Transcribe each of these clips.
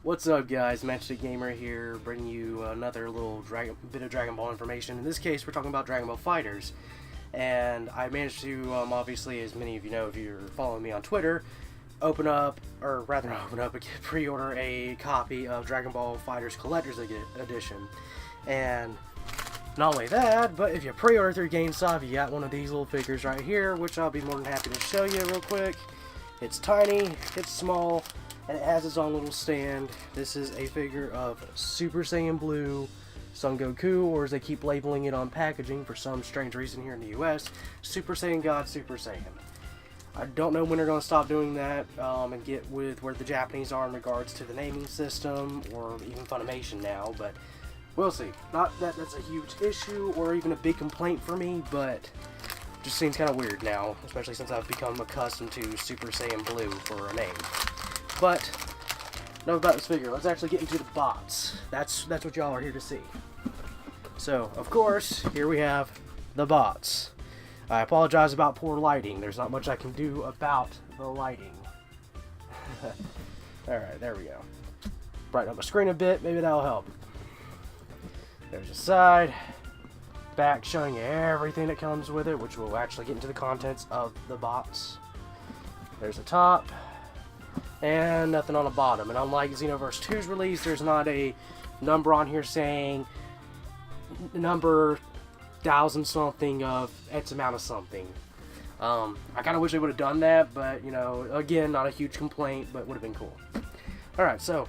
What's up, guys? Matchstick Gamer here, bringing you another little bit of Dragon Ball information. In this case, we're talking about Dragon Ball FighterZ, and I managed to, obviously, as many of you know if you're following me on Twitter, pre-order a copy of Dragon Ball FighterZ Collector's Edition. And not only that, but if you pre-order through GameStop, you got one of these little figures right here, which I'll be more than happy to show you real quick. It's tiny, it's small, and it has its own little stand. This is a figure of Super Saiyan Blue Son Goku, or as they keep labeling it on packaging for some strange reason here in the US, Super Saiyan God Super Saiyan. I don't know when they're going to stop doing that and get with where the Japanese are in regards to the naming system, or even Funimation now, but we'll see. Not that that's a huge issue or even a big complaint for me, but it just seems kind of weird now, especially since I've become accustomed to Super Saiyan Blue for a name. But enough about this figure. Let's actually get into the bots. That's what y'all are here to see. So, of course, here we have the bots. I apologize about poor lighting. There's not much I can do about the lighting. Alright, there we go. Brighten up my screen a bit. Maybe that'll help. There's a side. Back showing you everything that comes with it, which will actually get into the contents of the bots. There's a top. And nothing on the bottom. And unlike Xenoverse 2's release, there's not a number on here saying number 1,000 something of X amount of something. I kind of wish they would have done that, but you know, again, not a huge complaint, but would have been cool. Alright, so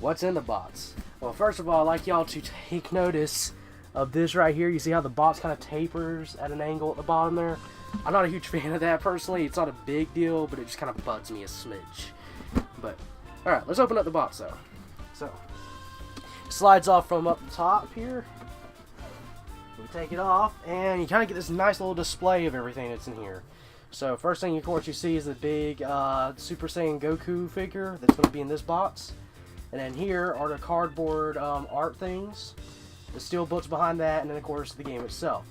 what's in the bots? Well, first of all, I'd like y'all to take notice of this right here. You see how the box kind of tapers at an angle at the bottom there? I'm not a huge fan of that personally. It's not a big deal, but it just kind of bugs me a smidge. But, alright, let's open up the box though. So, it slides off from up the top here. We take it off, and you kind of get this nice little display of everything that's in here. So, first thing, of course, you see is the big Super Saiyan Goku figure that's going to be in this box. And then here are the cardboard art things, the steel books behind that, and then, of course, the game itself.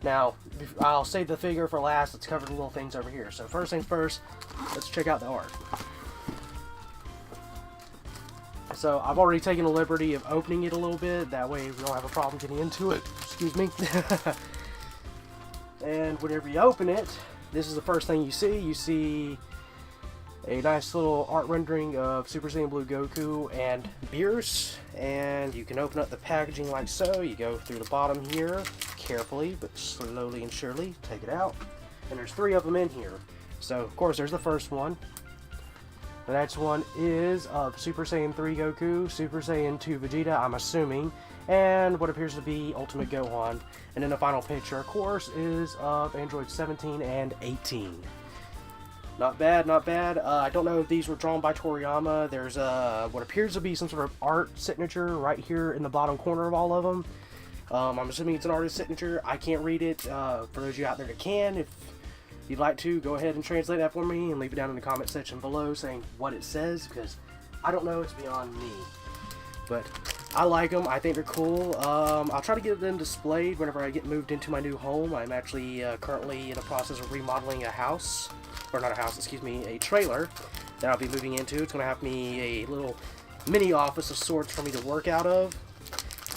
Now, I'll save the figure for last. Let's cover the little things over here. So, first things first, let's check out the art. So I've already taken the liberty of opening it a little bit, that way we don't have a problem getting into it. Excuse me. And whenever you open it, this is the first thing you see. You see a nice little art rendering of Super Saiyan Blue Goku and Beerus. And you can open up the packaging like so. You go through the bottom here, carefully, but slowly and surely. Take it out. And there's 3 of them in here. So, of course, there's the first one. The next one is Super Saiyan 3 Goku, Super Saiyan 2 Vegeta, I'm assuming, and what appears to be Ultimate Gohan. And then the final picture, of course, is of Android 17 and 18. Not bad, not bad. I don't know if these were drawn by Toriyama. There's what appears to be some sort of art signature right here in the bottom corner of all of them. I'm assuming it's an artist signature. I can't read it. For those of you out there that can, if you'd like to, go ahead and translate that for me and leave it down in the comment section below saying what it says, because I don't know, it's beyond me. But I like them, I think they're cool. I'll try to get them displayed whenever I get moved into my new home. I'm actually currently in the process of remodeling a house, or not a house, excuse me, a trailer that I'll be moving into. It's going to have me a little mini office of sorts for me to work out of,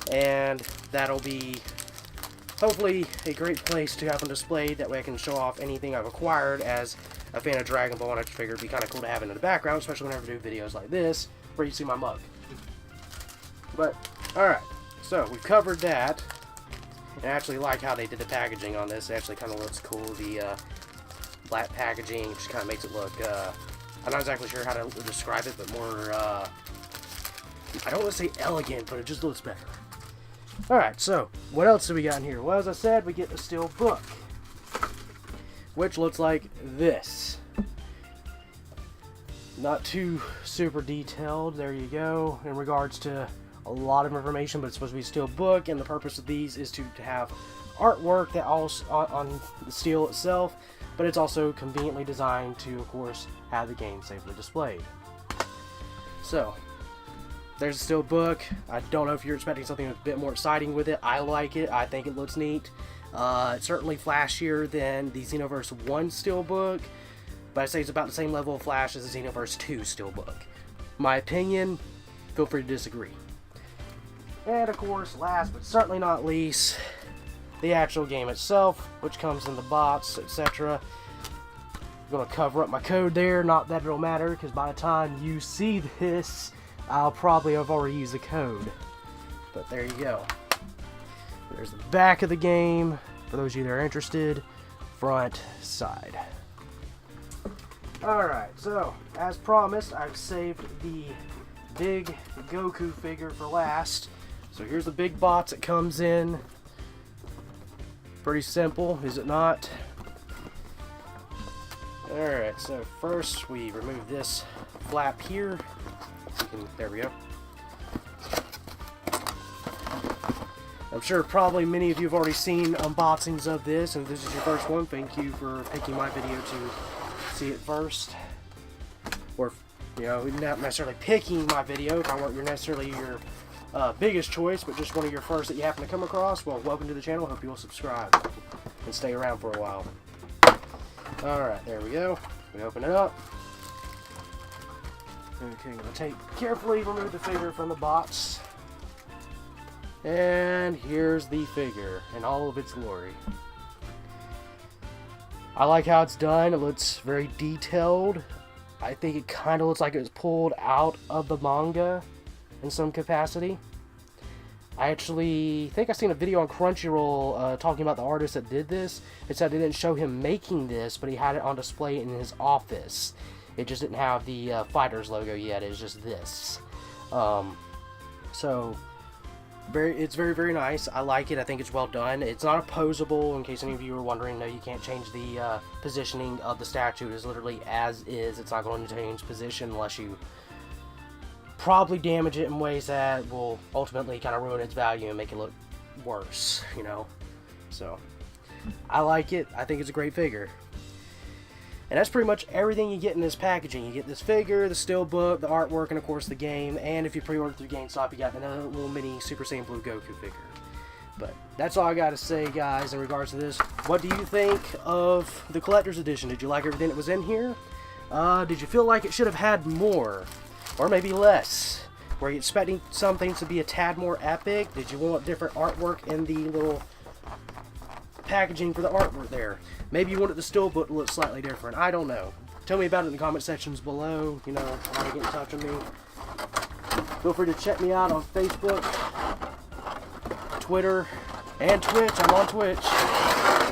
and that'll be hopefully a great place to have them displayed. That way I can show off anything I've acquired as a fan of Dragon Ball, and I figured it'd be kind of cool to have it in the background, especially whenever I do videos like this, where you see my mug. But, alright, so we've covered that. And I actually like how they did the packaging on this. It actually kind of looks cool. The black packaging just kind of makes it look, I'm not exactly sure how to describe it, but more, I don't want to say elegant, but it just looks better. Alright, so, what else do we got in here? Well, as I said, we get the steel book, which looks like this. Not too super detailed, there you go, in regards to a lot of information, but it's supposed to be a steel book, and the purpose of these is to have artwork that also on the steel itself, but it's also conveniently designed to, of course, have the game safely displayed. So, there's a steel book. I don't know if you're expecting something a bit more exciting with it. I like it. I think it looks neat. It's certainly flashier than the Xenoverse 1 steel book, but I'd say it's about the same level of flash as the Xenoverse 2 steelbook. My opinion, feel free to disagree. And of course, last but certainly not least, the actual game itself, which comes in the box, etc. I'm going to cover up my code there, not that it'll matter, because by the time you see this, I'll probably have already used the code. But there you go. There's the back of the game, for those of you that are interested, front, side. Alright, so, as promised, I've saved the big Goku figure for last. So here's the big box it comes in. Pretty simple, is it not? Alright, so first we remove this flap here. There we go. I'm sure probably many of you have already seen unboxings of this, and if this is your first one, thank you for picking my video to see it first. Or, you know, not necessarily picking my video if I weren't necessarily your biggest choice, but just one of your first that you happen to come across. Well, welcome to the channel. Hope you will subscribe and stay around for a while. Alright, there we go. We open it up. Okay, I'm going to carefully remove the figure from the box. And here's the figure in all of its glory. I like how it's done. It looks very detailed. I think it kind of looks like it was pulled out of the manga in some capacity. I actually think I've seen a video on Crunchyroll talking about the artist that did this. It said they didn't show him making this, but he had it on display in his office. It just didn't have the FighterZ logo yet. It's just this. So it's very, very nice. I like it. I think it's well done. It's not opposable, in case any of you are wondering. No, you can't change the positioning of the statue. It is literally as is. It's not going to change position unless you probably damage it in ways that will ultimately kind of ruin its value and make it look worse, you know. So I like it. I think it's a great figure. And that's pretty much everything you get in this packaging. You get this figure, the steelbook, the artwork, and of course the game. And if you pre-order through GameStop, you got another little mini Super Saiyan Blue Goku figure. But that's all I got to say, guys, in regards to this. What do you think of the collector's edition? Did you like everything that was in here? Did you feel like it should have had more? Or maybe less? Were you expecting some things to be a tad more epic? Did you want different artwork in the little packaging for the artwork there? Maybe you wanted the steelbook to look slightly different. I don't know. Tell me about it in the comment sections below. You know, how to get in touch with me. Feel free to check me out on Facebook, Twitter, and Twitch. I'm on Twitch.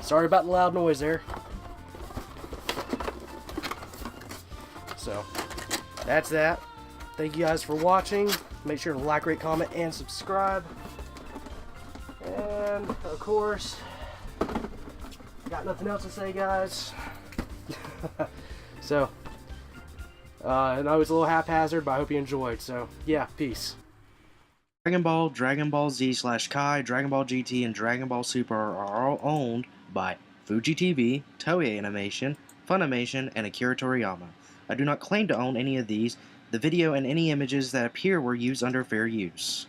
Sorry about the loud noise there. So, that's that. Thank you guys for watching. Make sure to like, rate, comment, and subscribe. And, of course, got nothing else to say, guys. So, I know it's a little haphazard, but I hope you enjoyed. So, yeah, peace. Dragon Ball, Dragon Ball Z/Kai, Dragon Ball GT, and Dragon Ball Super are all owned by Fuji TV, Toei Animation, Funimation, and Akira Toriyama. I do not claim to own any of these. The video and any images that appear were used under fair use.